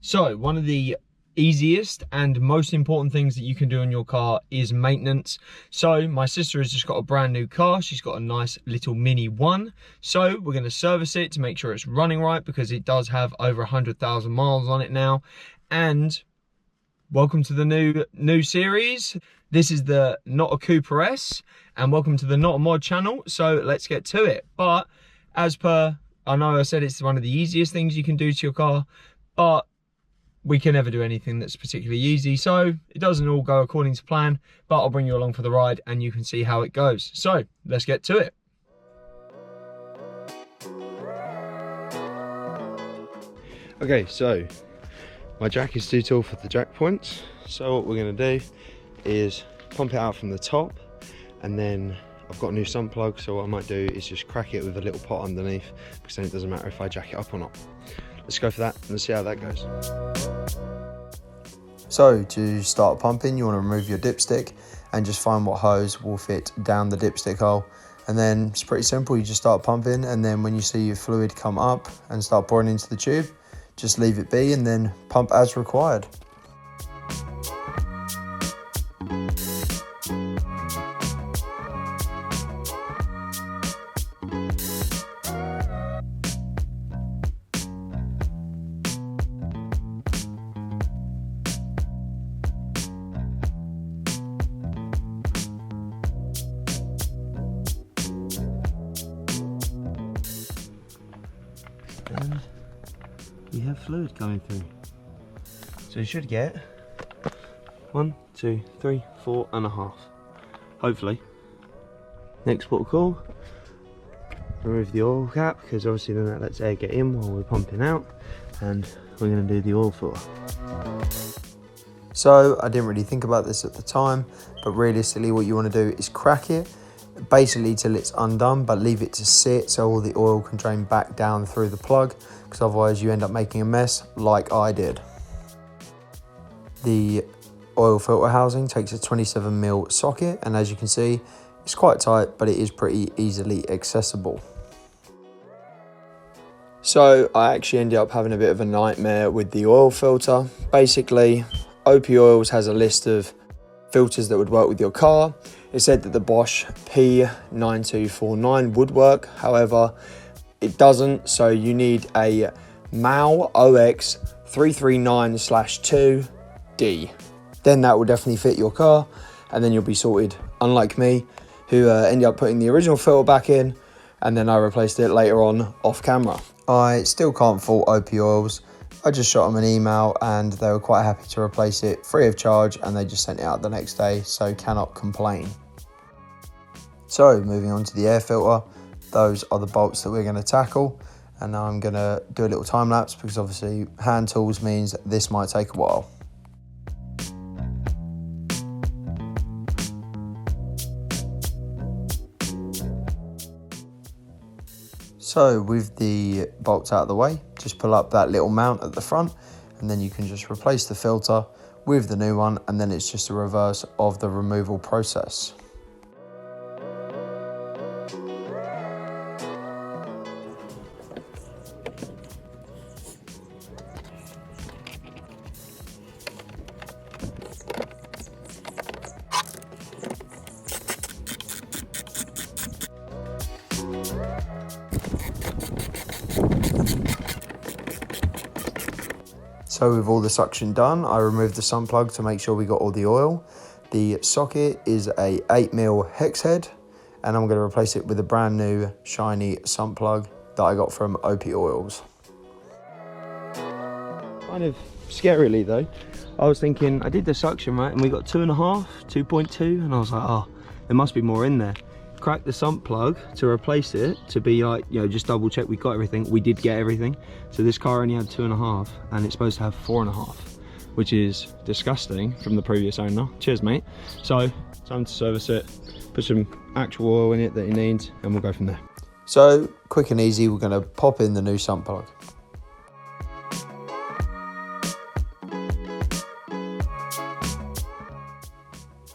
So one of the easiest and most important things that you can do on your car is maintenance. So my sister has just got a brand new car. She's got a nice little Mini 1. So we're going to service it to make sure it's running right, because it does have over 100,000 miles on it now. And welcome to the new series. This is the NOTaCOOPERS, and welcome to the Not a Mod channel. So let's get to it. But as per, I know I said it's one of the easiest things you can do to your car, but we can never do anything that's particularly easy, so it doesn't all go according to plan, but I'll bring you along for the ride and you can see how it goes. So let's get to it. Okay, so my jack is too tall for the jack points, so what we're going to do is pump it out from the top, and then I've got a new sump plug, so what I might do is just crack it with a little pot underneath, because then it doesn't matter if I jack it up or not. Let's go for that and see how that goes. So to start pumping, you want to remove your dipstick and just find what hose will fit down the dipstick hole. And then it's pretty simple, you just start pumping, and then when you see your fluid come up and start pouring into the tube, just leave it be and then pump as required. And we have fluid coming through, so you should get 1, 2, 3, 4.5, hopefully. Next port of call, remove the oil cap, because obviously then that lets air get in while we're pumping out, and we're going to do the oil filter. So I didn't really think about this at the time, but realistically what you want to do is crack it basically till it's undone, but leave it to sit so all the oil can drain back down through the plug, because otherwise you end up making a mess like I did. The oil filter housing takes a 27mm socket, and as you can see it's quite tight, but it is pretty easily accessible. So I actually ended up having a bit of a nightmare with the oil filter. Basically, Opie Oils has a list of filters that would work with your car. It said that the Bosch P9249 would work, however it doesn't, so you need a MAU OX 339/2D. Then that will definitely fit your car, and then you'll be sorted, unlike me, who ended up putting the original filter back in, and then I replaced it later on off camera. I still can't fault Opie Oils. I just shot them an email and they were quite happy to replace it free of charge, and they just sent it out the next day, so cannot complain. So moving on to the air filter, those are the bolts that we're going to tackle, and now I'm going to do a little time lapse because obviously hand tools means this might take a while. So with the bolts out of the way, just pull up that little mount at the front, and then you can just replace the filter with the new one, and then it's just a reverse of the removal process. So with all the suction done, I removed the sump plug to make sure we got all the oil. The socket is a 8mm hex head, and I'm going to replace it with a brand new shiny sump plug that I got from Opie Oils. Kind of scarily though, I was thinking, I did the suction right, and we got 2.5, 2.2, and I was like, oh, there must be more in there. Cracked the sump plug to replace it, to be like, you know, just double check we got everything. We did get everything. So this car only had 2.5, and it's supposed to have 4.5, which is disgusting from the previous owner. Cheers, mate. So time to service it, put some actual oil in it that it needs, and we'll go from there. So quick and easy, we're going to pop in the new sump plug.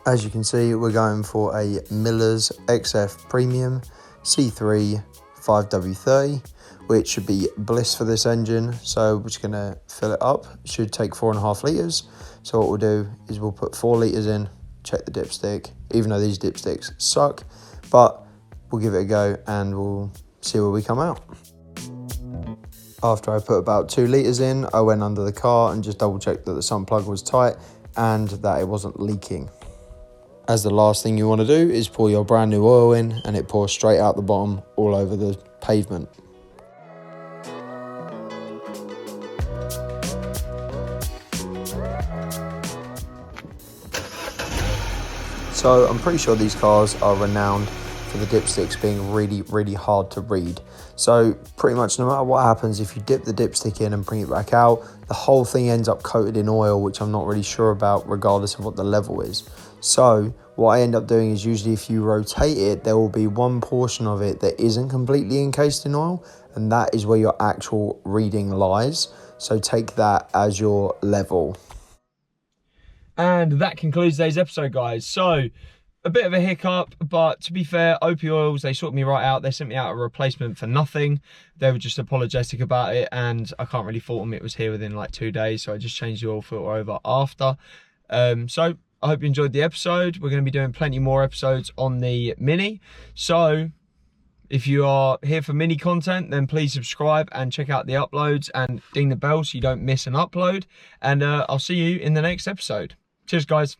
As you can see, we're going for a Miller's XF Premium C3 5W30, which should be bliss for this engine. So we're just going to fill it up. It should take 4.5 litres. So what we'll do is we'll put 4 litres in, check the dipstick, even though these dipsticks suck, but we'll give it a go and we'll see where we come out. After I put about 2 litres in, I went under the car and just double checked that the sump plug was tight and that it wasn't leaking. As the last thing you want to do is pour your brand new oil in, and it pours straight out the bottom all over the pavement. So I'm pretty sure these cars are renowned for the dipsticks being really hard to read. So pretty much no matter what happens, if you dip the dipstick in and bring it back out, the whole thing ends up coated in oil, which I'm not really sure about regardless of what the level is. So what I end up doing is usually if you rotate it, there will be one portion of it that isn't completely encased in oil, and that is where your actual reading lies. So take that as your level. And that concludes today's episode, guys. So a bit of a hiccup, but to be fair, Opie Oils, they sorted me right out. They sent me out a replacement for nothing. They were just apologetic about it, and I can't really fault them. It was here within like 2 days, so I just changed the oil filter over after. So I hope you enjoyed the episode. We're going to be doing plenty more episodes on the Mini. So if you are here for Mini content, then please subscribe and check out the uploads and ding the bell so you don't miss an upload. And I'll see you in the next episode. Cheers, guys.